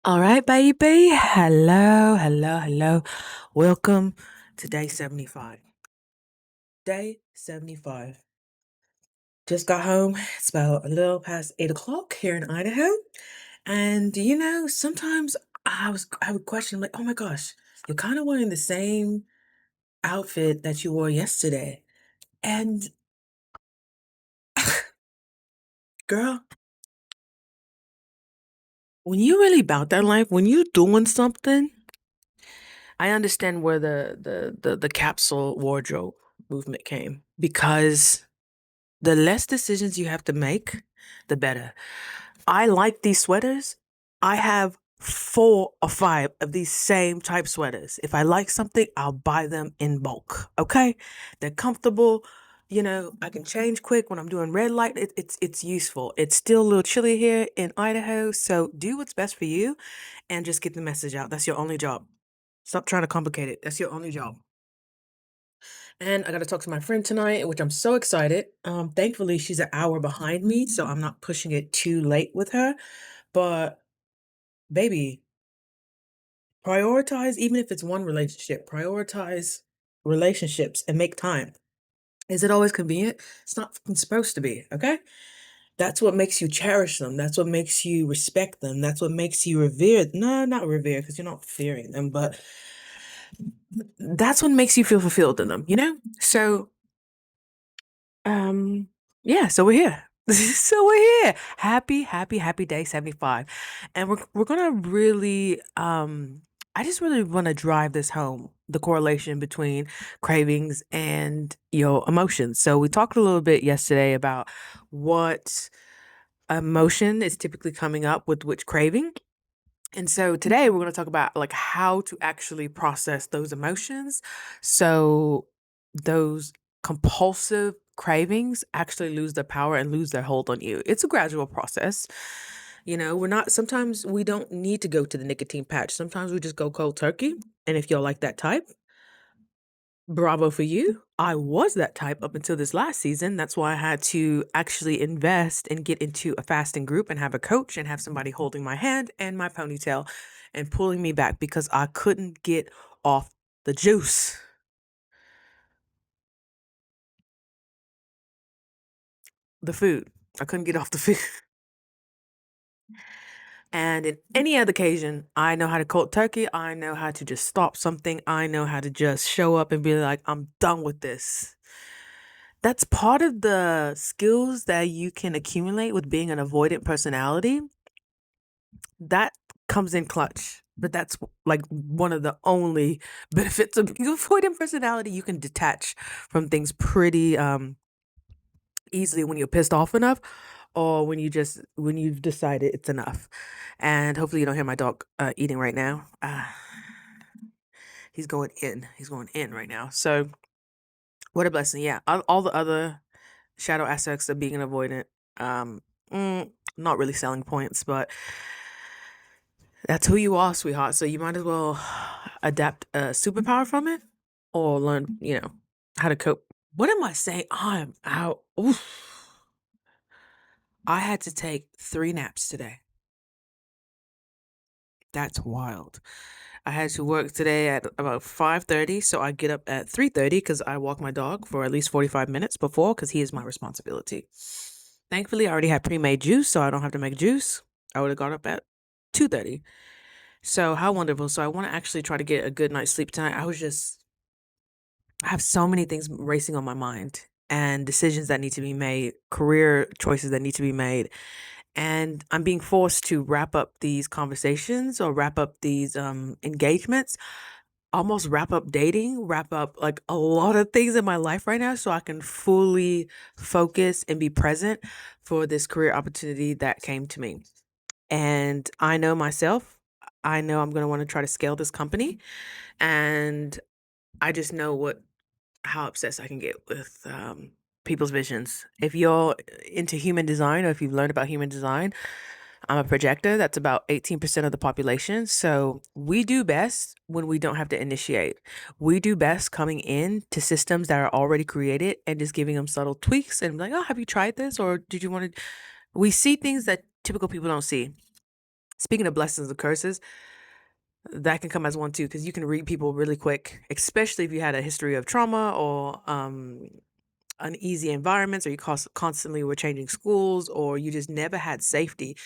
All right, baby. Hello, hello, hello. Welcome to day 75. Day 75. Just got home. It's about a little past 8 o'clock here in Idaho. And sometimes I would question like, oh my gosh, you're kind of wearing the same outfit that you wore yesterday. And girl, when you really about that life, when you doing something, I understand where the capsule wardrobe movement came because the less decisions you have to make, the better. I like these sweaters. I have 4 or 5 of these same type sweaters. If I like something, I'll buy them in bulk. Okay? They're comfortable. I can change quick when I'm doing red light. It's useful. It's still a little chilly here in Idaho, so do what's best for you and just get the message out. That's your only job. Stop trying to complicate it. That's your only job. And I got to talk to my friend tonight, which I'm so excited. Thankfully, she's an hour behind me, so I'm not pushing it too late with her. But baby, prioritize, even if it's one relationship, prioritize relationships and make time. Is it always convenient? It's not fucking supposed to be, okay? That's what makes you cherish them. That's what makes you respect them. That's what makes you revere. No, not revere, because you're not fearing them, but that's what makes you feel fulfilled in them? So Um, yeah, so we're here. So we're here. Happy, happy, happy day 75. And we're gonna really I just really want to drive this home, the correlation between cravings and your emotions. So we talked a little bit yesterday about what emotion is typically coming up with which craving. And so today we're going to talk about like how to actually process those emotions so those compulsive cravings actually lose their power and lose their hold on you. It's a gradual process. We're not sometimes we don't need to go to the nicotine patch. Sometimes we just go cold turkey. And if you're like that type, bravo for you. I was that type up until this last season. That's why I had to actually invest and get into a fasting group and have a coach and have somebody holding my hand and my ponytail and pulling me back because I couldn't get off the juice, the food. I couldn't get off the food. And in any other occasion, I know how to cold turkey. I know how to just stop something. I know how to just show up and be like, I'm done with this. That's part of the skills that you can accumulate with being an avoidant personality. That comes in clutch. But that's like one of the only benefits of being avoidant personality. You can detach from things pretty easily when you're pissed off enough or when you've decided it's enough. And hopefully you don't hear my dog eating right now. He's going in. He's going in right now. So what a blessing. Yeah. All the other shadow aspects of being an avoidant. Um, not really selling points, but that's who you are, sweetheart. So you might as well adapt a superpower from it or learn, how to cope. What am I saying? I'm out. Oof. I had to take 3 naps today. That's wild. I had to work today at about 5:30, so I get up at 3:30 because I walk my dog for at least 45 minutes before because he is my responsibility. Thankfully, I already had pre-made juice, so I don't have to make juice. I would have got up at 2:30. So how wonderful. So I want to actually try to get a good night's sleep tonight. I have so many things racing on my mind and decisions that need to be made, career choices that need to be made. And I'm being forced to wrap up these conversations or wrap up these engagements, almost wrap up dating, wrap up like a lot of things in my life right now so I can fully focus and be present for this career opportunity that came to me. And I know myself, I know I'm going to want to try to scale this company. And I just know how obsessed I can get with people's visions. If you're into human design or if you've learned about human design, I'm a projector. That's about 18% of the population. So we do best when we don't have to initiate. We do best coming in to systems that are already created and just giving them subtle tweaks and like, oh, have you tried this? Or did you want to? We see things that typical people don't see. Speaking of blessings and curses, that can come as one too, because you can read people really quick, especially if you had a history of trauma or uneasy environments, or you constantly were changing schools, or you just never had safety.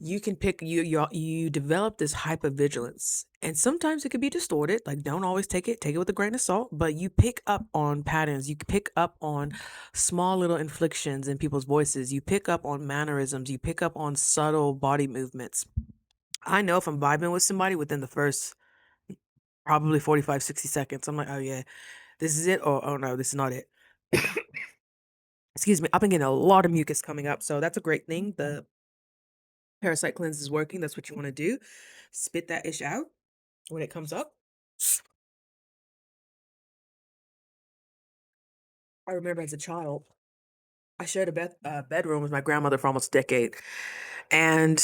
You can pick you develop this hypervigilance, and sometimes it can be distorted. Like, don't always take it with a grain of salt, but you pick up on patterns. You pick up on small little inflections in people's voices. You pick up on mannerisms. You pick up on subtle body movements. I know if I'm vibing with somebody within the first probably 45, 60 seconds, I'm like, oh yeah, this is it, or oh no, this is not it. Excuse me, I've been getting a lot of mucus coming up, so that's a great thing. The parasite cleanse is working. That's what you want to do. Spit that ish out when it comes up. I remember as a child, I shared a bedroom with my grandmother for almost a decade, and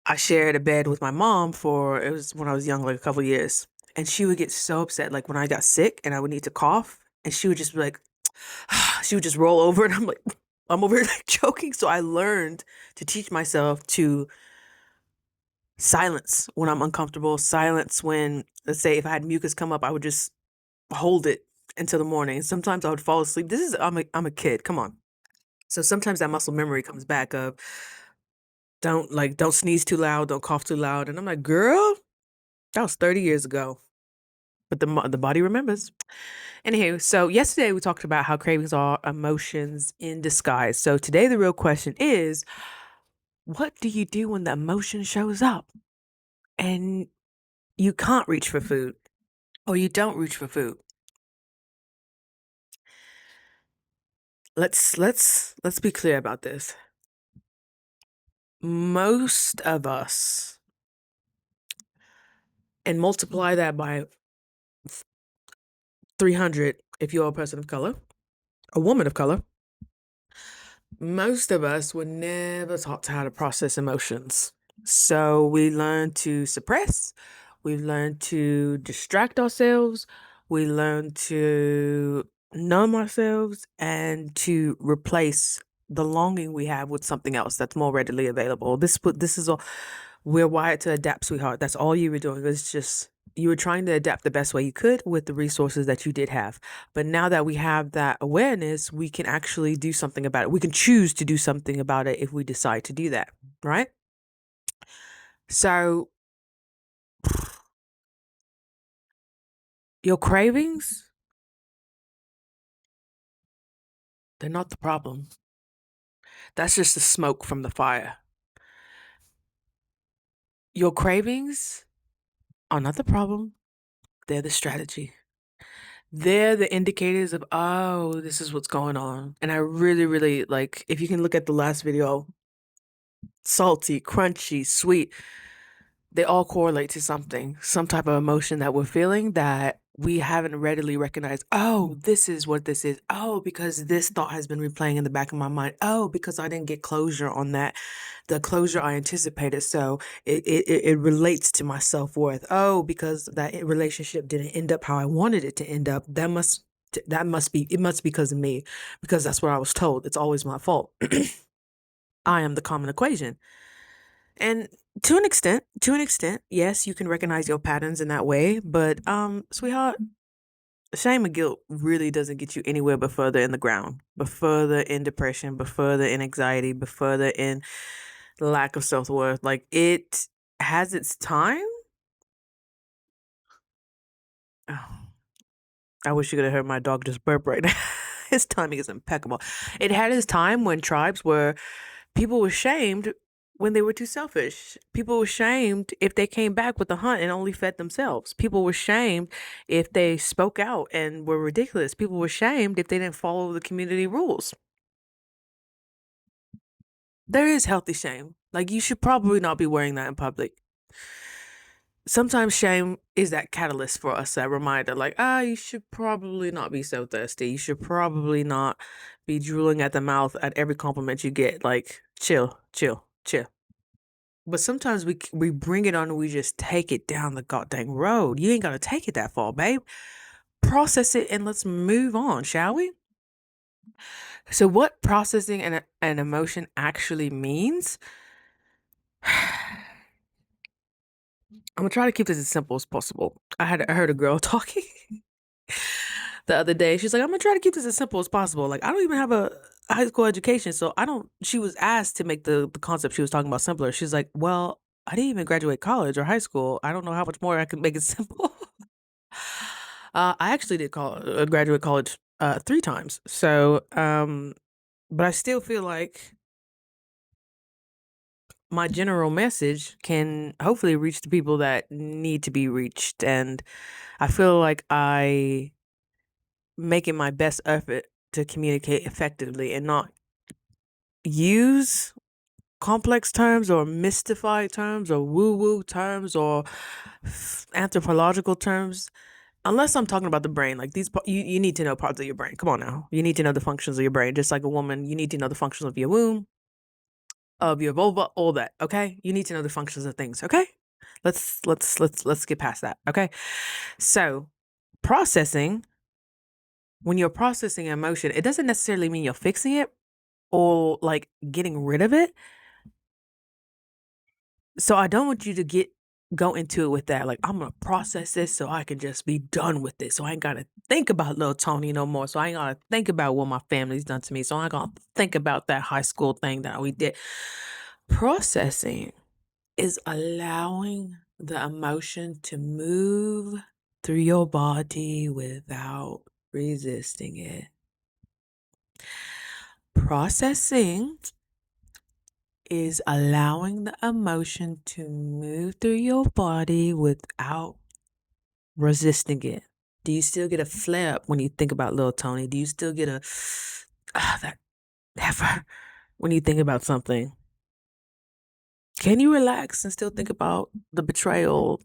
I shared a bed with my mom for it was when I was young, like a couple years. And she would get so upset, like when I got sick and I would need to cough, and she would just be like, she would just roll over, and I'm like, I'm over here like choking. So I learned to teach myself to silence when I'm uncomfortable, silence when, let's say, if I had mucus come up, I would just hold it until the morning. Sometimes I would fall asleep. I'm a kid. Come on. So sometimes that muscle memory comes back of don't sneeze too loud, don't cough too loud, and I'm like, girl, that was 30 years ago. But the body remembers. Anywho, so yesterday we talked about how cravings are emotions in disguise. So today the real question is, what do you do when the emotion shows up and you can't reach for food, or you don't reach for food? Let's be clear about this. Most of us, and multiply that by 300 if you're a person of color, a woman of color, most of us were never taught how to process emotions. So we learn to suppress, we learn to distract ourselves, we learn to numb ourselves, and to replace the longing we have with something else that's more readily available. This is all we're wired to adapt, sweetheart. That's all you were doing. It's just you were trying to adapt the best way you could with the resources that you did have. But now that we have that awareness, we can actually do something about it. We can choose to do something about it if we decide to do that, right? So, your cravings, they're not the problem. That's just the smoke from the fire. Your cravings are not the problem. They're the strategy. They're the indicators of, oh, this is what's going on. And I really, really like, if you can look at the last video, salty, crunchy, sweet, they all correlate to something, some type of emotion that we're feeling that we haven't readily recognized. Oh, this is what this is. Oh, because this thought has been replaying in the back of my mind. Oh, because I didn't get closure on that, the closure I anticipated. So it relates to my self-worth. Oh, because that relationship didn't end up how I wanted it to end up. It must be because of me, because that's what I was told. It's always my fault. I am the common equation. And to an extent, yes, you can recognize your patterns in that way, but sweetheart, shame and guilt really doesn't get you anywhere but further in the ground, but further in depression, but further in anxiety, but further in lack of self-worth. Like, it has its time. Oh, I wish you could have heard my dog just burp right now. His timing is impeccable. It had its time when tribes were people were shamed when they were too selfish. People were shamed if they came back with a hunt and only fed themselves. People were shamed if they spoke out and were ridiculous. People were shamed if they didn't follow the community rules. There is healthy shame. Like, you should probably not be wearing that in public. Sometimes shame is that catalyst for us, that reminder, like, you should probably not be so thirsty. You should probably not be drooling at the mouth at every compliment you get. Like, chill, chill, chill. But sometimes we bring it on and we just take it down the goddamn road. You ain't gotta take it that far, babe. Process it and let's move on, shall we? So, what processing an emotion actually means? I'm gonna try to keep this as simple as possible. I heard a girl talking the other day. She's like, I'm gonna try to keep this as simple as possible. Like, I don't even have a high school education, so I don't. She was asked to make the concept she was talking about simpler. She's like, well, I didn't even graduate college or high school. I don't know how much more I can make it simple. I actually did graduate college 3 times. So, but I still feel like my general message can hopefully reach the people that need to be reached. And I feel like I making my best effort to communicate effectively and not use complex terms or mystified terms or woo-woo terms or anthropological terms unless I'm talking about the brain. Like you need to know parts of your brain. Come on now, you need to know the functions of your brain. Just like a woman, you need to know the functions of your womb, of your vulva, all that. Okay, you need to know the functions of things. Okay, let's get past that. Okay, so processing. When you're processing emotion, it doesn't necessarily mean you're fixing it or like getting rid of it. So I don't want you to go into it with that. Like, I'm gonna process this so I can just be done with it. So I ain't gotta think about little Tony no more. So I ain't gotta think about what my family's done to me. So I ain't gonna think about that high school thing that we did. Processing is allowing the emotion to move through your body without resisting it. Processing is allowing the emotion to move through your body without resisting it. Do you still get a flare up when you think about little Tony? Do you still get a that heifer when you think about something? Can you relax and still think about the betrayal,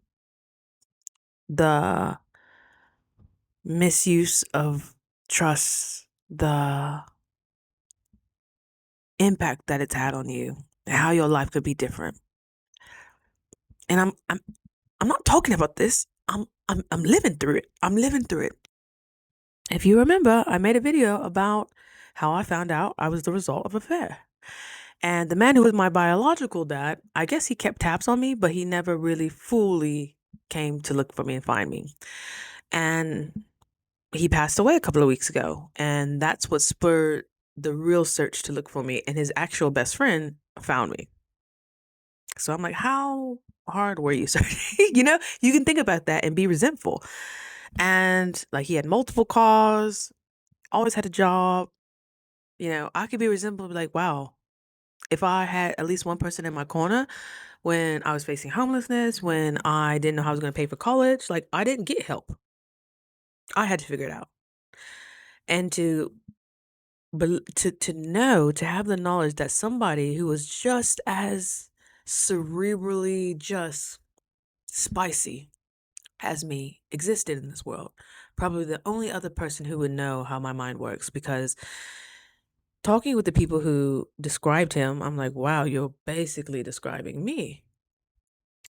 the misuse of trust, the impact that it's had on you, and how your life could be different? And I'm not talking about this. I'm living through it. I'm living through it. If you remember, I made a video about how I found out I was the result of an affair. And the man who was my biological dad, I guess he kept tabs on me, but he never really fully came to look for me and find me. And he passed away a couple of weeks ago. And that's what spurred the real search to look for me. And his actual best friend found me. So I'm like, how hard were you searching? You can think about that and be resentful. And like, he had multiple cars, always had a job. I could be resentful, be like, wow, if I had at least one person in my corner when I was facing homelessness, when I didn't know how I was going to pay for college, like, I didn't get help. I had to figure it out. And to have the knowledge that somebody who was just as cerebrally just spicy as me existed in this world. Probably the only other person who would know how my mind works, because talking with the people who described him, I'm like, wow, you're basically describing me.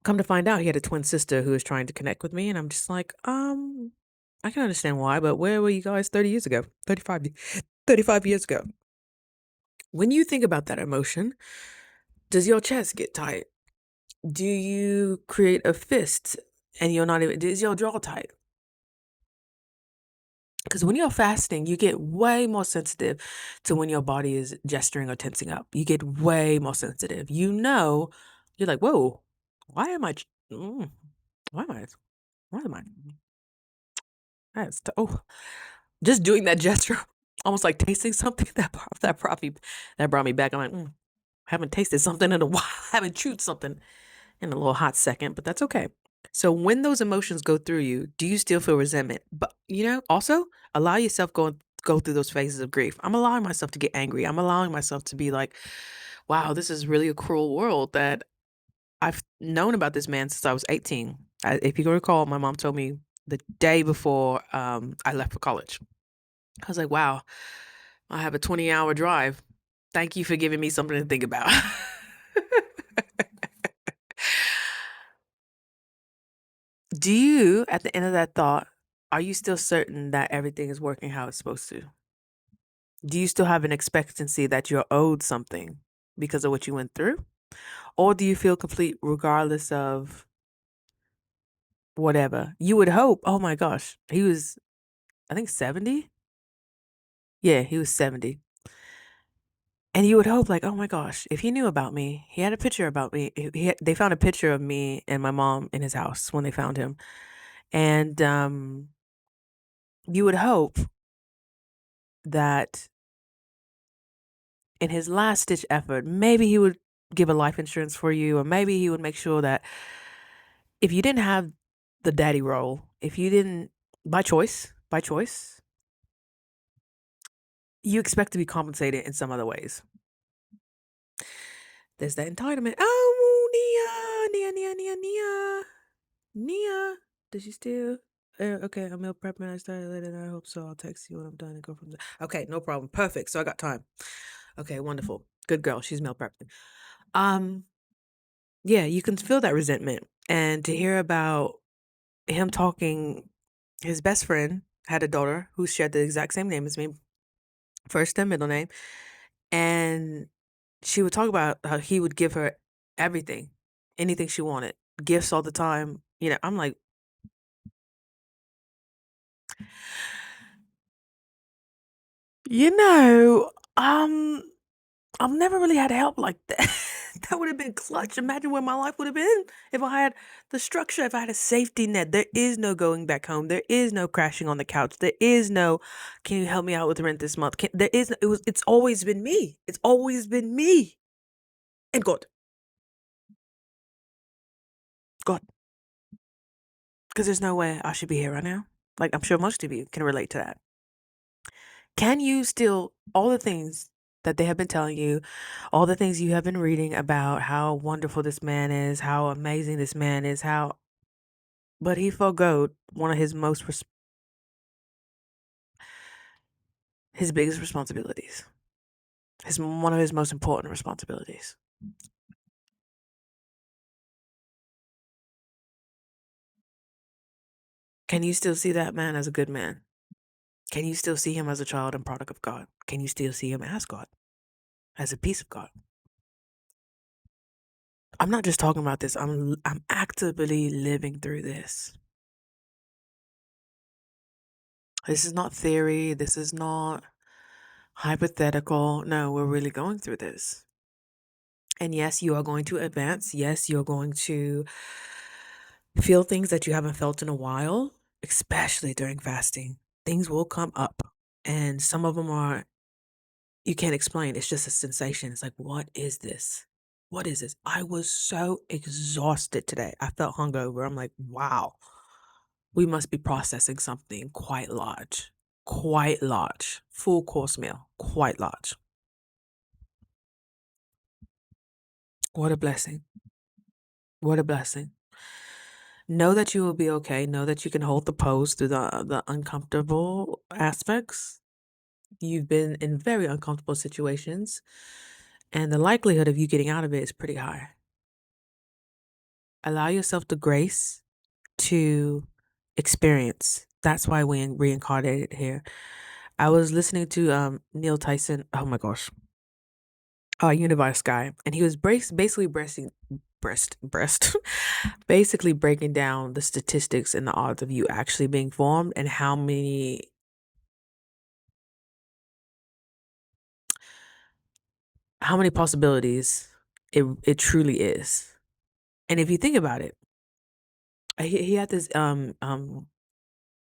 Come to find out, he had a twin sister who was trying to connect with me, and I'm just like, I can understand why, but where were you guys 30 years ago? 35 years ago. When you think about that emotion, does your chest get tight? Do you create a fist and you're not even, is your jaw tight? Because when you're fasting, you get way more sensitive to when your body is gesturing or tensing up. You get way more sensitive. You're like, whoa, why am I, why am I, why am I, just doing that gesture, almost like tasting something that brought me back. I'm like, I haven't tasted something in a while. I haven't chewed something in a little hot second, but that's okay. So when those emotions go through you, do you still feel resentment? But also allow yourself go through those phases of grief. I'm allowing myself to get angry. I'm allowing myself to be like, wow, this is really a cruel world that I've known about this man since I was 18. If you can recall, my mom told me the day before I left for college. I was like, wow, I have a 20-hour drive. Thank you for giving me something to think about. Do you, at the end of that thought, are you still certain that everything is working how it's supposed to? Do you still have an expectancy that you're owed something because of what you went through? Or do you feel complete regardless of whatever. You would hope, oh my gosh, he was, I think, 70. Yeah, he was 70. And you would hope, like, oh my gosh, if he knew about me, he had a picture about me. They found a picture of me and my mom in his house when they found him. And you would hope that in his last ditch effort, maybe he would give a life insurance for you, or maybe he would make sure that if you didn't have the daddy role, if you didn't, by choice, you expect to be compensated in some other ways. There's that entitlement. Oh, Nia. Did she still? Okay, I'm meal prepping. I started later than I hope so. I'll text you when I'm done and go from there. Okay, no problem. Perfect. So I got time. Okay, wonderful. Good girl. She's meal prepping. Um, yeah, you can feel that resentment. And to hear about him talking, his best friend had a daughter who shared the exact same name as me, first and middle name. And she would talk about how he would give her everything, anything she wanted, gifts all the time. I'm like, you know, um, I've never really had help like that. That would have been clutch. Imagine where my life would have been if I had the structure, if I had a safety net. There is no going back home. There is no crashing on the couch. There is no, can you help me out with rent this month? There is no, it's always been me. It's always been me. And God, God, because there's no way I should be here right now. Like, I'm sure most of you can relate to that. Can you still, all the things that they have been telling you, all the things you have been reading about how wonderful this man is, how amazing this man is, but he forgoed one of his biggest responsibilities, one of his most important responsibilities. Can you still see that man as a good man? Can you still see him as a child and product of God? Can you still see him as God, as a piece of God? I'm not just talking about this. I'm actively living through this. This is not theory. This is not hypothetical. No, we're really going through this. And yes, you are going to advance. Yes, you're going to feel things that you haven't felt in a while, especially during fasting. Things will come up, and some of them are, you can't explain. It's just a sensation. It's like, what is this? What is this? I was so exhausted today. I felt hungover. I'm like, wow, we must be processing something quite large. Quite large. Full course meal. Quite large. What a blessing. What a blessing. Know that you will be okay. Know that you can hold the pose through the uncomfortable aspects. You've been in very uncomfortable situations, and the likelihood of you getting out of it is pretty high. Allow yourself the grace to experience. That's why we reincarnated here. I was listening to Neil Tyson. Oh my gosh, Universe guy, and he was basically breast basically breaking down the statistics and the odds of you actually being formed and how many possibilities it truly is. And if you think about it, he had this I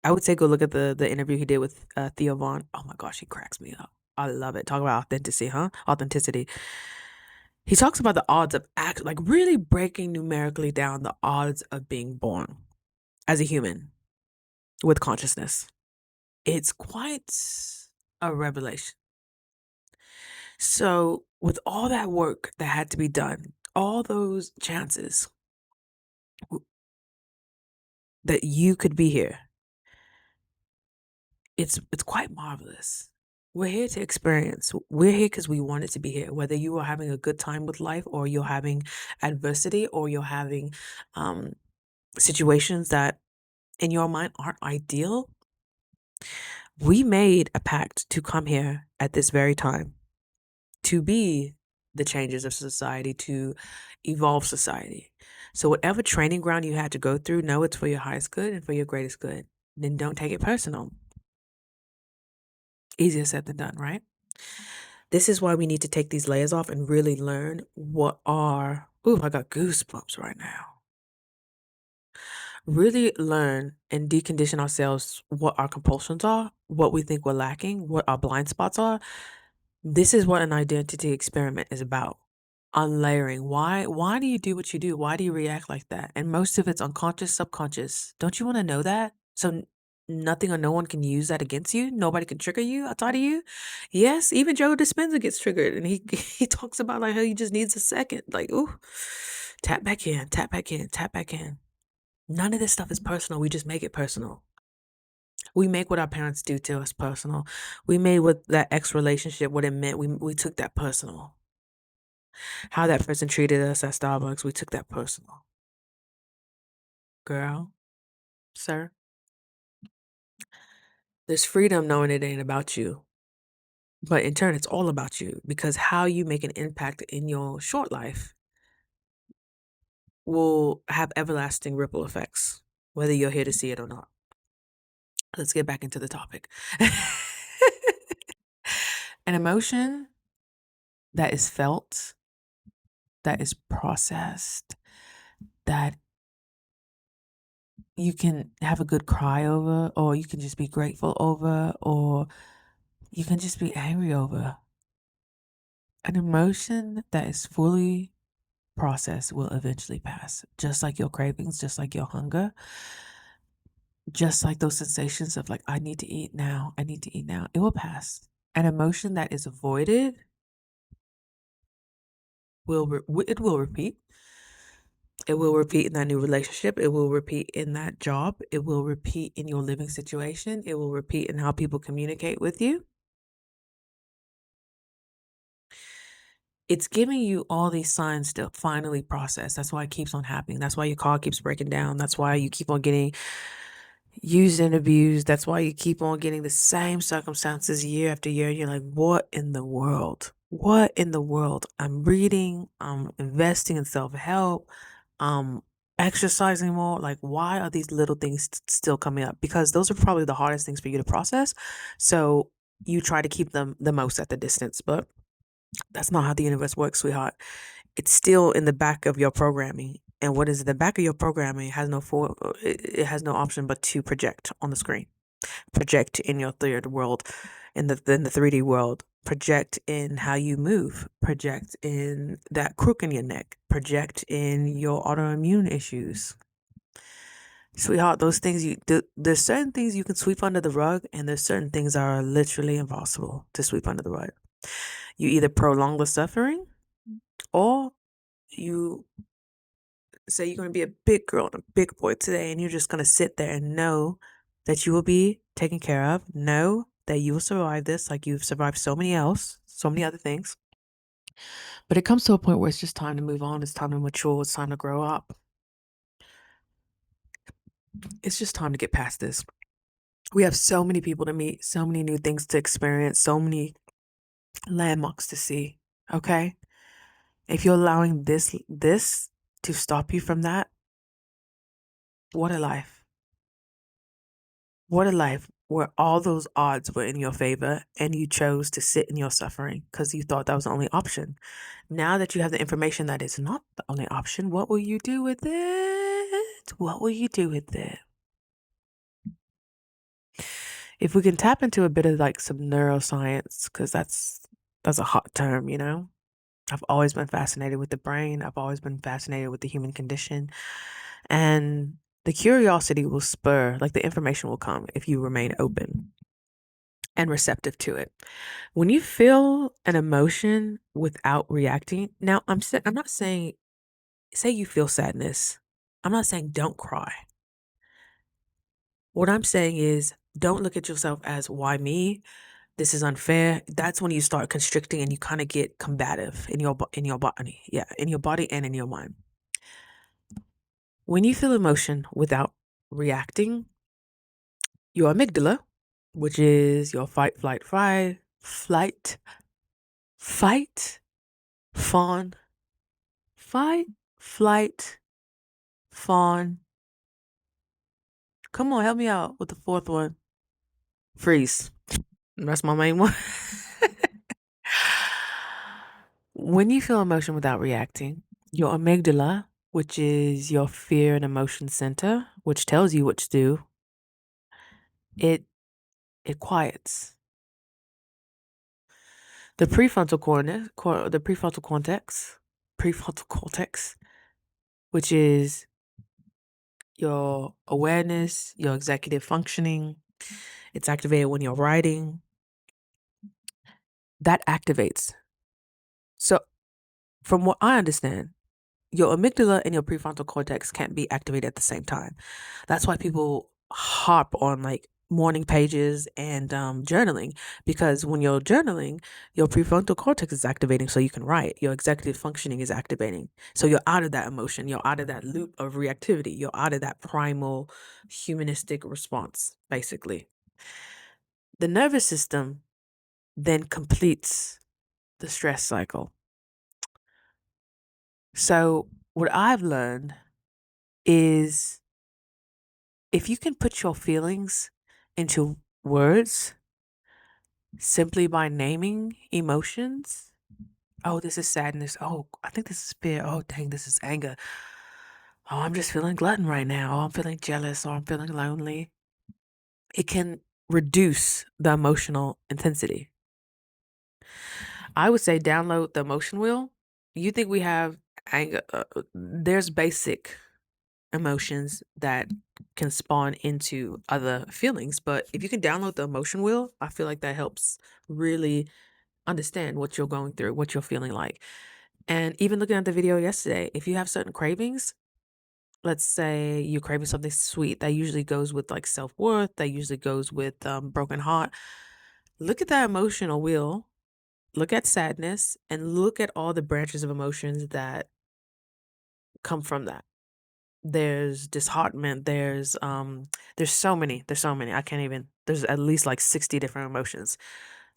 would say go look at the interview he did with Theo Vaughn. Oh my gosh, he cracks me up. I love it. Talk about authenticity, huh? Authenticity. He talks about the odds of like really breaking numerically down the odds of being born as a human with consciousness. It's quite a revelation. So, with all that work that had to be done, all those chances that you could be here, it's quite marvelous. We're here to experience. We're here because we wanted to be here. Whether you are having a good time with life, or you're having adversity, or you're having situations that in your mind aren't ideal, we made a pact to come here at this very time to be the changes of society, to evolve society. So whatever training ground you had to go through, know it's for your highest good and for your greatest good. Then don't take it personal. Easier said than done, right? This is why we need to take these layers off and really learn what are, ooh, I got goosebumps right now. Really learn and decondition ourselves what our compulsions are, what we think we're lacking, what our blind spots are. This is what an identity experiment is about. Unlayering. Why do you do what you do? Why do you react like that? And most of it's unconscious, subconscious. Don't you want to know that? So nothing or no one can use that against you. Nobody can trigger you outside of you. Yes, even Joe Dispenza gets triggered, and he he talks about like how he just needs a second. Like, ooh, tap back in, tap back in, tap back in. None of this stuff is personal. We just make it personal. We make what our parents do to us personal. We made what that ex relationship, what it meant. We took that personal. How that person treated us at Starbucks, we took that personal. Girl, sir, there's freedom knowing it ain't about you. But in turn, it's all about you because how you make an impact in your short life will have everlasting ripple effects, whether you're here to see it or not. Let's get back into the topic. An emotion that is felt, that is processed, that you can have a good cry over, or you can just be grateful over, or you can just be angry over. An emotion that is fully processed will eventually pass, just like your cravings, just like your hunger, just like those sensations of like, I need to eat now, I need to eat now. It will pass. An emotion that is avoided it will repeat. It will repeat in that new relationship. It will repeat in that job. It will repeat in your living situation. It will repeat in how people communicate with you. It's giving you all these signs to finally process. That's why it keeps on happening. That's why your car keeps breaking down. That's why you keep on getting used and abused. That's why you keep on getting the same circumstances year after year. You're like, what in the world? What in the world? I'm reading, I'm investing in self-help, I'm exercising more. Like, why are these little things still coming up? Because those are probably the hardest things for you to process. So you try to keep them the most at the distance, but that's not how the universe works, sweetheart. It's still in the back of your programming. And what is in the back of your programming it has no option but to project on the screen. Project in your third world, in the 3D world. Project in how you move. Project in that crook in your neck. Project in your autoimmune issues. Sweetheart, there's certain things you can sweep under the rug, and there's certain things that are literally impossible to sweep under the rug. You either prolong the suffering, or you say you're going to be a big girl and a big boy today, and you're just going to sit there and know that you will be taken care of. Know that you will survive this like you've survived so many other things. But it comes to a point where it's just time to move on. It's time to mature. It's time to grow up. It's just time to get past this. We have so many people to meet, so many new things to experience, so many landmarks to see. Okay? If you're allowing this to stop you from that, what a life. What a life where all those odds were in your favor and you chose to sit in your suffering because you thought that was the only option. Now that you have the information that it's not the only option, what will you do with it? What will you do with it? If we can tap into a bit of like some neuroscience, because that's a hot term, you know? I've always been fascinated with the brain. I've always been fascinated with the human condition. And the curiosity will spur, like the information will come if you remain open and receptive to it. When you feel an emotion without reacting, now I'm not saying, say you feel sadness. I'm not saying don't cry. What I'm saying is don't look at yourself as why me? This is unfair. That's when you start constricting and you kind of get combative in your body. Yeah, in your body and in your mind. When you feel emotion without reacting, your amygdala, which is your fight, fawn, fight, flight, fawn. Come on, help me out with the fourth one. Freeze. That's my main one. When you feel emotion without reacting, your amygdala, which is your fear and emotion center, which tells you what to do, it it quiets. The prefrontal cortex, which is your awareness, your executive functioning. It's activated when you're writing. That activates. So, from what I understand, your amygdala and your prefrontal cortex can't be activated at the same time. That's why people harp on like morning pages and journaling, because when you're journaling, your prefrontal cortex is activating so you can write. Your executive functioning is activating. So you're out of that emotion. You're out of that loop of reactivity. You're out of that primal humanistic response, basically. The nervous system then completes the stress cycle. So what I've learned is if you can put your feelings into words simply by naming emotions, oh, this is sadness. Oh, I think this is fear. Oh, dang, this is anger. Oh, I'm just feeling glutton right now. Oh, I'm feeling jealous or I'm feeling lonely. It can reduce the emotional intensity. I would say download the emotion wheel. You think we have anger? There's basic emotions that can spawn into other feelings. But if you can download the emotion wheel, I feel like that helps really understand what you're going through, what you're feeling like. And even looking at the video yesterday, if you have certain cravings, let's say you're craving something sweet, that usually goes with like self worth, that usually goes with broken heart. Look at that emotional wheel, look at sadness, and look at all the branches of emotions that come from that. There's disheartenment, there's so many. I can't even, there's at least like 60 different emotions.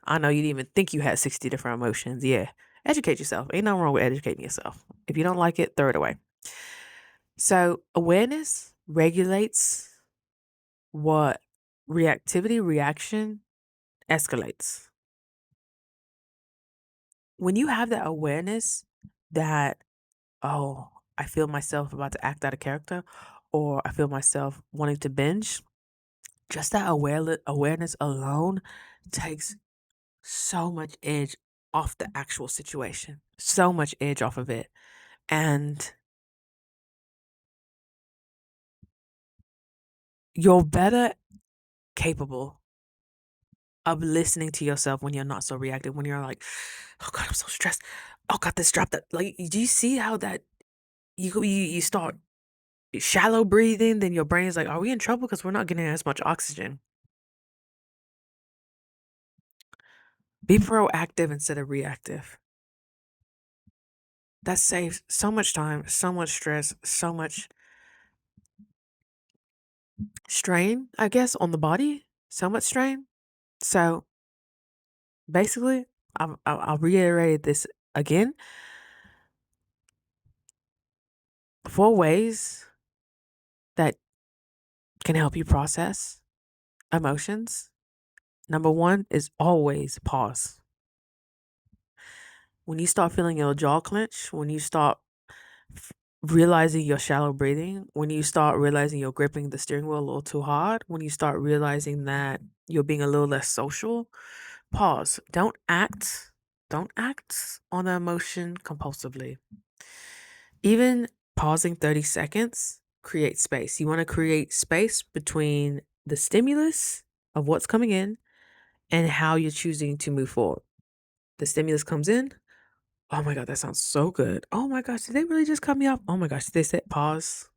I know you didn't even think you had 60 different emotions. Yeah. Educate yourself. Ain't nothing wrong with educating yourself. If you don't like it, throw it away. So awareness regulates what reaction escalates. When you have that awareness that, oh, I feel myself about to act out of character, or I feel myself wanting to binge, just that awareness alone takes so much edge off the actual situation, so much edge off of it. And you're better capable of listening to yourself when you're not so reactive, when you're like, oh God, I'm so stressed. Oh God, this dropped that. Like, do you see how that you start shallow breathing? Then your brain's like, are we in trouble? Because we're not getting as much oxygen. Be proactive instead of reactive. That saves so much time, so much stress, so much strain, I guess, on the body. So much strain. So basically, I'll reiterate this again. 4 ways that can help you process emotions. Number one is always pause. When you start feeling your jaw clench, when you start realizing you're shallow breathing, when you start realizing you're gripping the steering wheel a little too hard, when you start realizing that you're being a little less social, pause. Don't act. Don't act on the emotion compulsively. Even pausing 30 seconds creates space. You want to create space between the stimulus of what's coming in and how you're choosing to move forward. The stimulus comes in. Oh my God, that sounds so good. Oh my gosh, did they really just cut me off? Oh my gosh, did they say pause?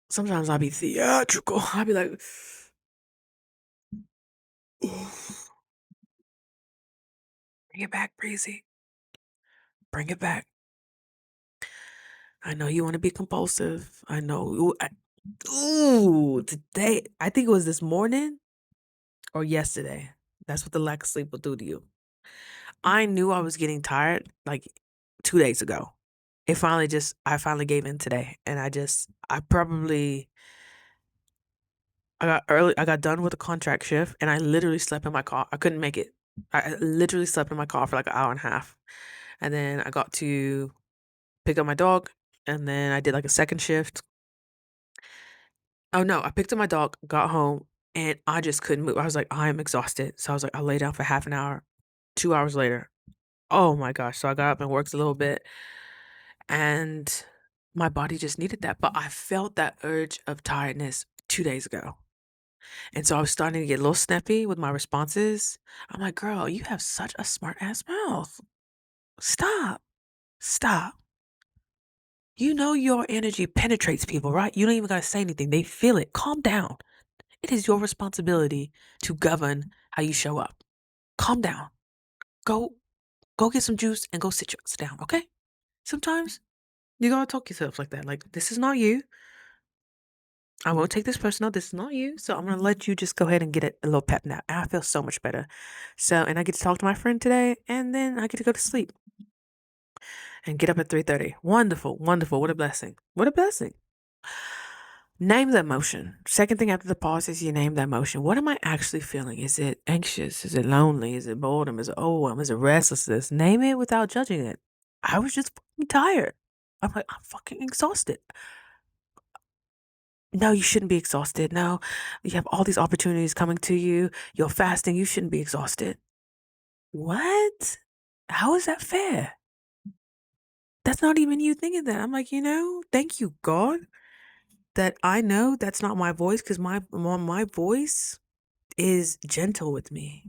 Sometimes I'll be theatrical. I'll be like, bring it back, Breezy. Bring it back. I know you want to be compulsive. I know. Ooh, today, I think it was this morning or yesterday. That's what the lack of sleep will do to you. I knew I was getting tired like 2 days ago. I finally gave in today, and I got done with the contract shift, and I literally slept in my car. I couldn't make it. I literally slept in my car for like an hour and a half, and then I got to pick up my dog, and then I did like a second shift. Oh no, I picked up my dog, got home, and I just couldn't move. I was like, I am exhausted. So I was like, I'll lay down for half an hour. 2 hours later, oh my gosh. So I got up and worked a little bit, and my body just needed that. But I felt that urge of tiredness 2 days ago. And so I was starting to get a little snappy with my responses. I'm like, girl, you have such a smart ass mouth. Stop. Stop. You know your energy penetrates people, right? You don't even gotta say anything. They feel it. Calm down. It is your responsibility to govern how you show up. Calm down. Go get some juice and go sit down, okay? Sometimes you gotta talk yourself like that. Like, this is not you. I won't take this personal. This is not you. So I'm gonna let you just go ahead and get a little pep nap. And I feel so much better. So, and I get to talk to my friend today, and then I get to go to sleep and get up at 3:30. Wonderful, wonderful. What a blessing. What a blessing. Name the emotion. Second thing after the pause is you name the emotion. What am I actually feeling? Is it anxious? Is it lonely? Is it boredom? Is it overwhelm? Is it restlessness? Name it without judging it. I was just fucking tired. I'm like, I'm fucking exhausted. No, you shouldn't be exhausted. No, you have all these opportunities coming to you. You're fasting. You shouldn't be exhausted. What? How is that fair? That's not even you thinking that. I'm like, thank you, God, that I know that's not my voice because my voice is gentle with me.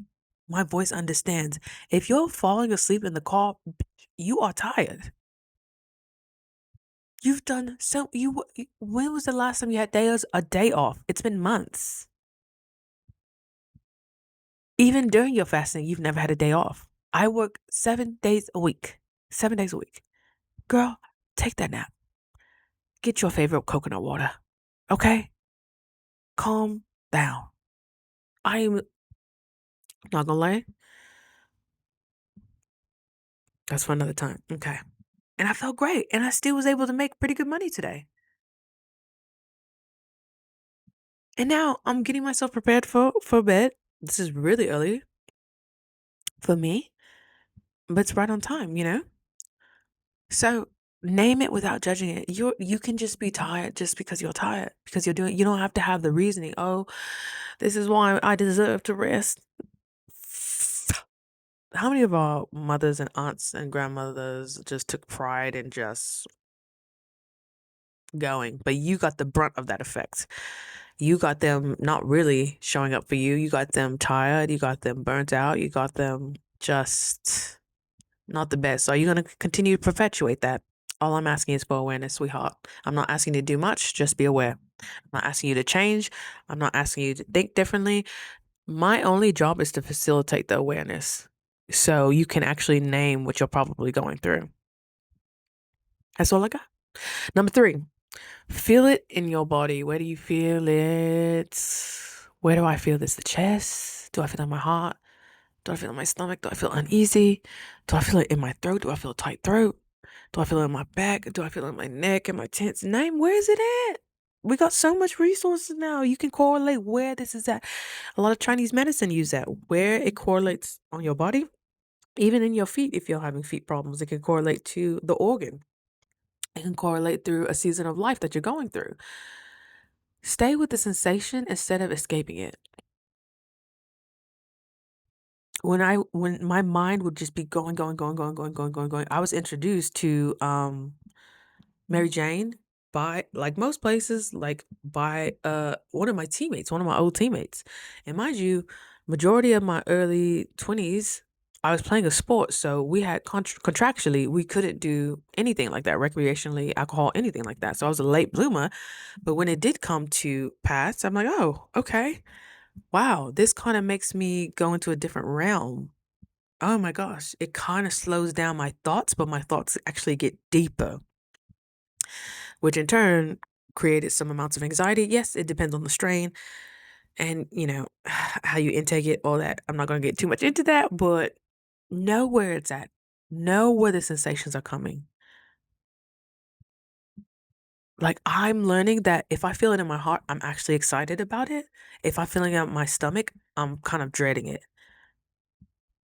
My voice understands. If you're falling asleep in the car, you are tired. You've done so. When was the last time you had a day off? It's been months. Even during your fasting, you've never had a day off. I work 7 days a week. 7 days a week. Girl, take that nap. Get your favorite coconut water. Okay? Calm down. I'm not gonna lie. That's for another time. Okay. And I felt great. And I still was able to make pretty good money today. And now I'm getting myself prepared for bed. This is really early for me, but it's right on time. So name it without judging it. You can just be tired just because you're tired. Because you don't have to have the reasoning, oh, this is why I deserve to rest. How many of our mothers and aunts and grandmothers just took pride in just going? But you got the brunt of that effect. You got them not really showing up for you. You got them tired. You got them burnt out. You got them just not the best. So are you going to continue to perpetuate that? All I'm asking is for awareness, sweetheart. I'm not asking you to do much. Just be aware. I'm not asking you to change. I'm not asking you to think differently. My only job is to facilitate the awareness so you can actually name what you're probably going through. That's all I got. Number 3, feel it in your body. Where do you feel it? Where do I feel this? The chest? Do I feel it in my heart? Do I feel it in my stomach? Do I feel uneasy? Do I feel it in my throat? Do I feel a tight throat? Do I feel it in my back? Do I feel it in my neck and my tense? Name, where is it at? We got so much resources now. You can correlate where this is at. A lot of Chinese medicine use that. Where it correlates on your body, even in your feet, if you're having feet problems, it can correlate to the organ. It can correlate through a season of life that you're going through. Stay with the sensation instead of escaping it. When my mind would just be going, going, going, going, going, going, going, going, I was introduced to Mary Jane by, like most places, like by one of my teammates, one of my old teammates. And mind you, majority of my early 20s, I was playing a sport, so we had contractually we couldn't do anything like that, recreationally, alcohol, anything like that. So I was a late bloomer, but when it did come to pass, I'm like, oh, okay, wow, this kind of makes me go into a different realm. Oh my gosh, it kind of slows down my thoughts, but my thoughts actually get deeper, which in turn created some amounts of anxiety. Yes, it depends on the strain and, how you intake it, all that. I'm not going to get too much into that, but know where it's at. Know where the sensations are coming. Like, I'm learning that if I feel it in my heart, I'm actually excited about it. If I'm feeling it in my stomach, I'm kind of dreading it.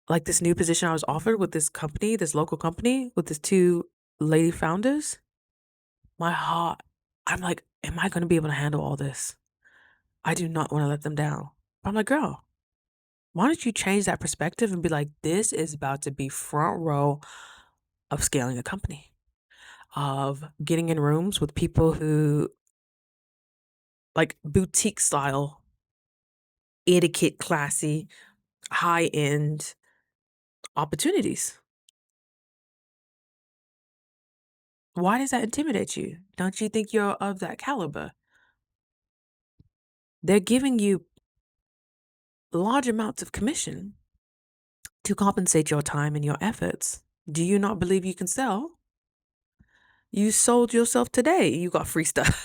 Like this new position I was offered with this company, this local company, with these two lady founders, my heart, I'm like, am I going to be able to handle all this? I do not want to let them down. But I'm like, girl, why don't you change that perspective and be like, this is about to be front row of scaling a company, of getting in rooms with people who like boutique style, etiquette, classy, high end opportunities. Why does that intimidate you? Don't you think you're of that caliber? They're giving you large amounts of commission to compensate your time and your efforts. Do you not believe you can sell? You sold yourself today. You got free stuff.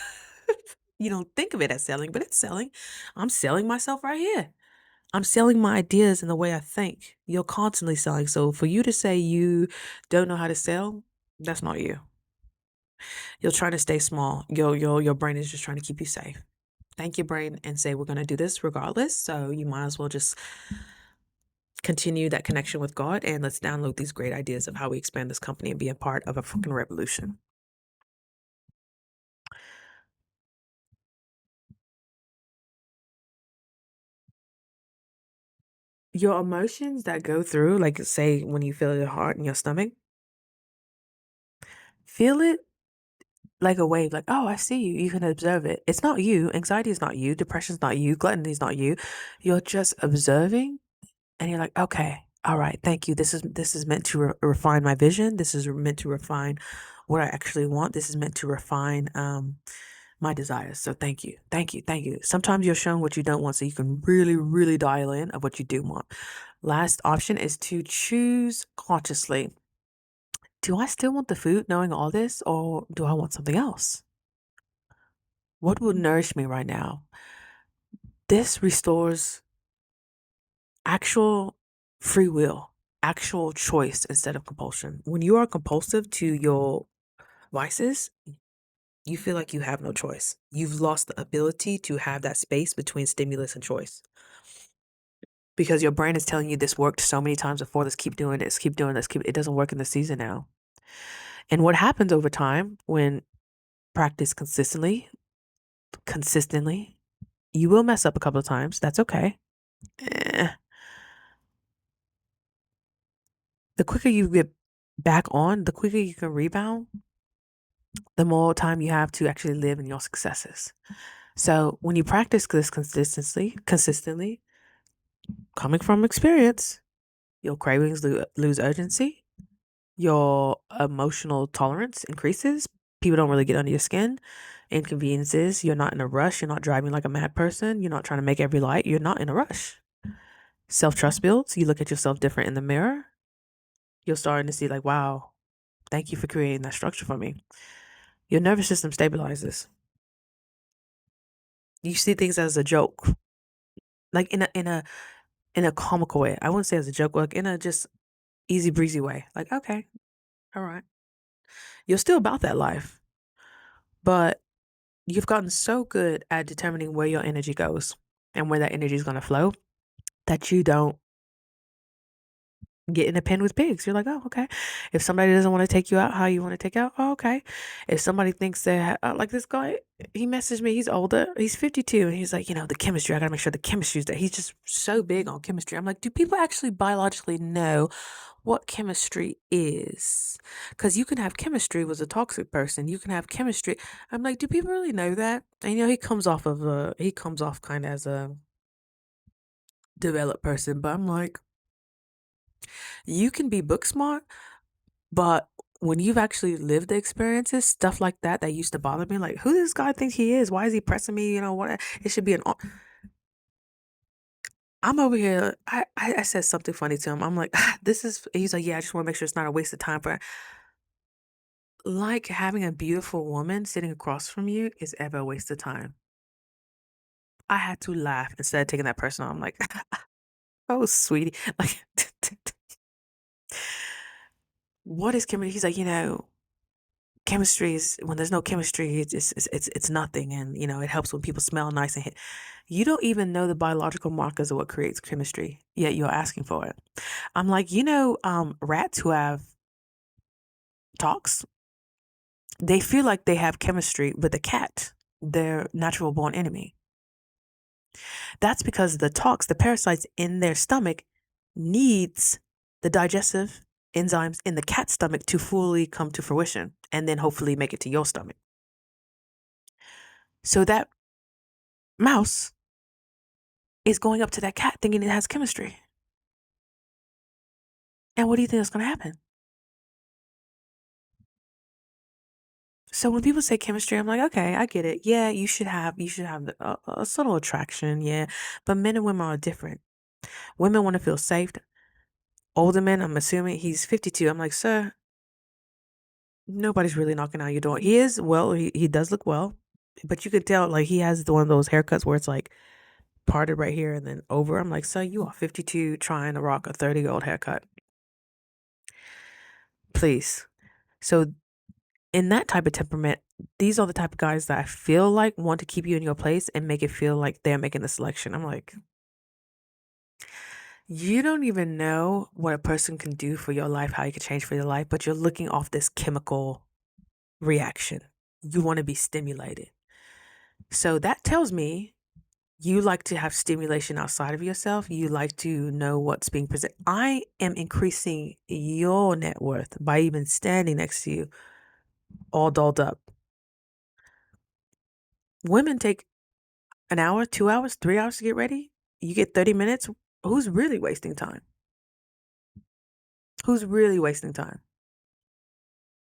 You don't think of it as selling, but it's selling. I'm selling myself right here. I'm selling my ideas and the way I think. You're constantly selling. So for you to say you don't know how to sell, that's not you. You're trying to stay small. Your brain is just trying to keep you safe. Thank your brain and say we're gonna do this regardless. So you might as well just continue that connection with God and let's download these great ideas of how we expand this company and be a part of a fucking revolution. Your emotions that go through, like say when you feel your heart in your stomach, feel it like a wave, like, oh, I see you. You can observe it. It's not you. Anxiety is not you. Depression is not you. Gluttony is not you. You're just observing and you're like, okay, all right, thank you. This is meant to refine my vision. This is meant to refine what I actually want. This is meant to refine my desires. So thank you. Thank you. Thank you. Sometimes you're shown what you don't want so you can really, really dial in of what you do want. Last option is to choose consciously. Do I still want the food knowing all this or do I want something else? What will nourish me right now? This restores actual free will, actual choice instead of compulsion. When you are compulsive to your vices, you feel like you have no choice. You've lost the ability to have that space between stimulus and choice because your brain is telling you this worked so many times before. Let's keep doing this, keep doing this. It doesn't work in the season now. And what happens over time when practice consistently, you will mess up a couple of times. That's okay. Eh. The quicker you get back on, the quicker you can rebound, the more time you have to actually live in your successes. So when you practice this consistently, coming from experience, your cravings lose urgency, your emotional tolerance increases. People don't really get under your skin. Inconveniences, you're not in a rush. You're not driving like a mad person. You're not trying to make every light. You're not in a rush. Self-trust builds. You look at yourself different in the mirror. You're starting to see like, wow, thank you for creating that structure for me. Your nervous system stabilizes. You see things as a joke, like in a comical way. I wouldn't say as a joke, like in a just easy breezy way. Like, okay, all right. You're still about that life, but you've gotten so good at determining where your energy goes and where that energy is going to flow that you don't get in a pen with pigs. You're like, oh, okay. If somebody doesn't want to take you out how you want to take out, oh, okay. If somebody thinks that, like this guy, he messaged me, he's older, he's 52, and he's like, the chemistry, I got to make sure the chemistry's there. He's just so big on chemistry. I'm like, do people actually biologically know what chemistry is? Because you can have chemistry with a toxic person. You can have chemistry. I'm like, do people really know that? And he comes off kind of as a developed person, but I'm like, you can be book smart, but when you've actually lived the experiences, stuff like that used to bother me, like who does this guy think he is? Why is he pressing me? What? It should be I'm over here. I said something funny to him. I'm like, this is. He's like, yeah. I just want to make sure it's not a waste of time for. Like having a beautiful woman sitting across from you is ever a waste of time. I had to laugh instead of taking that personal. I'm like, oh, sweetie, like, what is Kimberly? He's like, chemistry is when there's no chemistry, it's nothing, and it helps when people smell nice and hit. You don't even know the biological markers of what creates chemistry, yet you're asking for it. I'm like, rats who have talks, they feel like they have chemistry with the cat, their natural born enemy. That's because the tox, the parasites in their stomach, needs the digestive enzymes in the cat's stomach to fully come to fruition and then hopefully make it to your stomach. So that mouse is going up to that cat thinking it has chemistry. And what do you think is going to happen? So when people say chemistry, I'm like, okay, I get it. Yeah, you should have a subtle attraction, yeah. But men and women are different. Women want to feel safe. Older men, I'm assuming he's 52. I'm like, sir, nobody's really knocking on your door. He is, well, he does look well, but you could tell like he has one of those haircuts where it's like parted right here and then over. I'm like, sir, you are 52 trying to rock a 30-year-old haircut. Please. So in that type of temperament, these are the type of guys that I feel like want to keep you in your place and make it feel like they're making the selection. I'm like, you don't even know what a person can do for your life, how you can change for your life, but you're looking off this chemical reaction. You want to be stimulated. So that tells me you like to have stimulation outside of yourself. You like to know what's being presented. I am increasing your net worth by even standing next to you, all dolled up. Women take an hour, 2 hours, 3 hours to get ready. You get 30 minutes. Who's really wasting time? Who's really wasting time?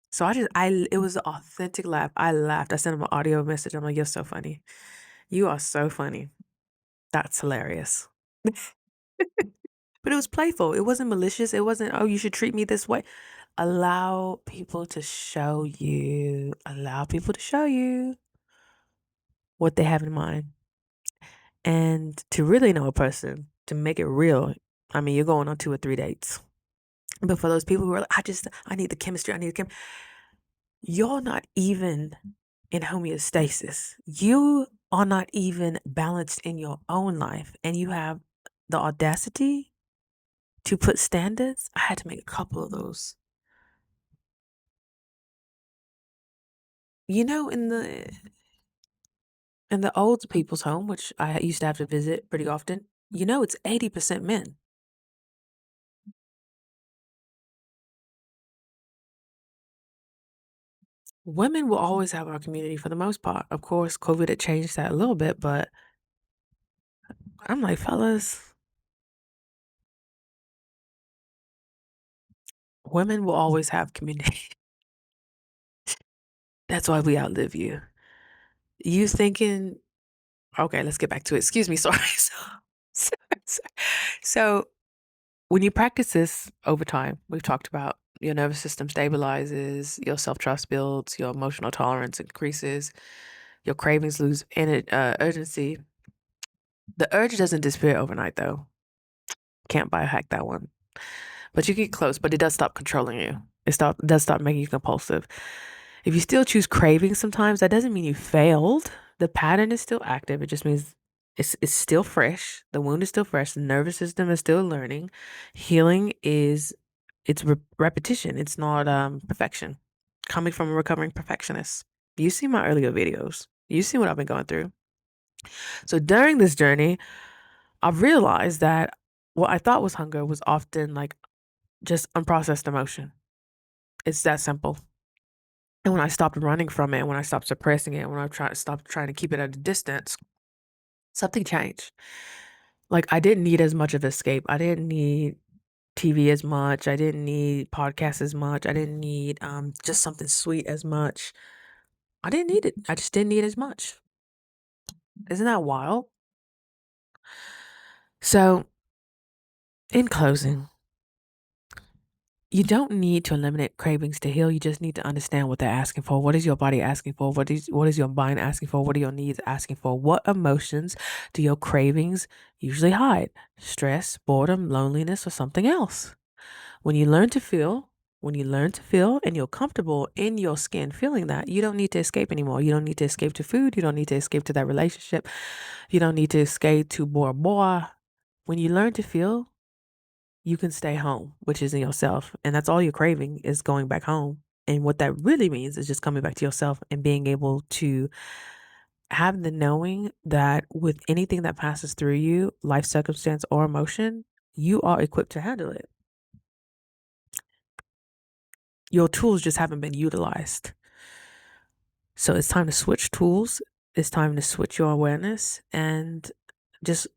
So it was an authentic laugh. I laughed. I sent him an audio message. I'm like, you're so funny. You are so funny. That's hilarious. But it was playful. It wasn't malicious. It wasn't, oh, you should treat me this way. Allow people to show you. Allow people to show you what they have in mind. And to really know a person, to make it real, I mean, you're going on 2 or 3 dates. But for those people who are like, I need the chemistry. I need the chemistry. You're not even in homeostasis. You are not even balanced in your own life. And you have the audacity to put standards. I had to make a couple of those. In the old people's home, which I used to have to visit pretty often, it's 80% men. Women will always have our community for the most part. Of course, COVID had changed that a little bit, but I'm like, fellas, women will always have community. That's why we outlive you. You thinking, okay, let's get back to it. Excuse me, sorry. So, so, so when you practice this over time, we've talked about your nervous system stabilizes, your self-trust builds, your emotional tolerance increases, your cravings lose urgency. The urge doesn't disappear overnight, though. Can't biohack that one. But you get close, but it does stop controlling you. Does stop making you compulsive. If you still choose cravings sometimes, that doesn't mean you failed. The pattern is still active. It just means it's still fresh. The wound is still fresh. The nervous system is still learning. Healing it's repetition. It's not perfection. Coming from a recovering perfectionist. You see my earlier videos. You see what I've been going through. So during this journey, I've realized that what I thought was hunger was often like just unprocessed emotion. It's that simple. And when I stopped running from it, when I stopped suppressing it, when I stopped trying to keep it at a distance, something changed. Like I didn't need as much of escape. I didn't need TV as much. I didn't need podcasts as much. I didn't need just something sweet as much. I didn't need it. I just didn't need as much. Isn't that wild? So, in closing, you don't need to eliminate cravings to heal. You just need to understand what they're asking for. What is your body asking for? What is your mind asking for? What are your needs asking for? What emotions do your cravings usually hide? Stress, boredom, loneliness, or something else? When you learn to feel When you learn to feel and you're comfortable in your skin feeling that, you don't need to escape anymore. You don't need to escape to food. You don't need to escape to that relationship. You don't need to escape to Bora Bora. When you learn to feel, you can stay home, which is in yourself. And that's all you're craving is going back home. And what that really means is just coming back to yourself and being able to have the knowing that with anything that passes through you, life circumstance or emotion, you are equipped to handle it. Your tools just haven't been utilized. So it's time to switch tools. It's time to switch your awareness and just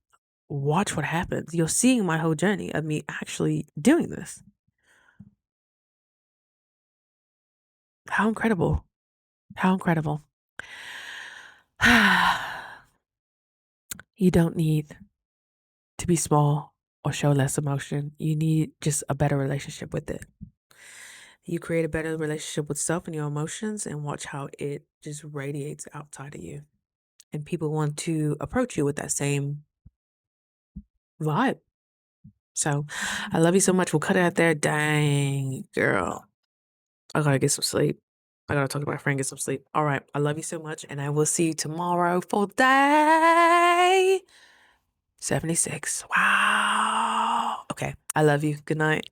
watch what happens. You're seeing my whole journey of me actually doing this. How incredible. How incredible. You don't need to be small or show less emotion. You need just a better relationship with it. You create a better relationship with self and your emotions and watch how it just radiates outside of you. And people want to approach you with that same vibe. So I love you so much. We'll cut it out there. Dang, girl. I gotta get some sleep. I gotta talk to my friend, get some sleep. All right. I love you so much. And I will see you tomorrow for day 76. Wow. Okay. I love you. Good night.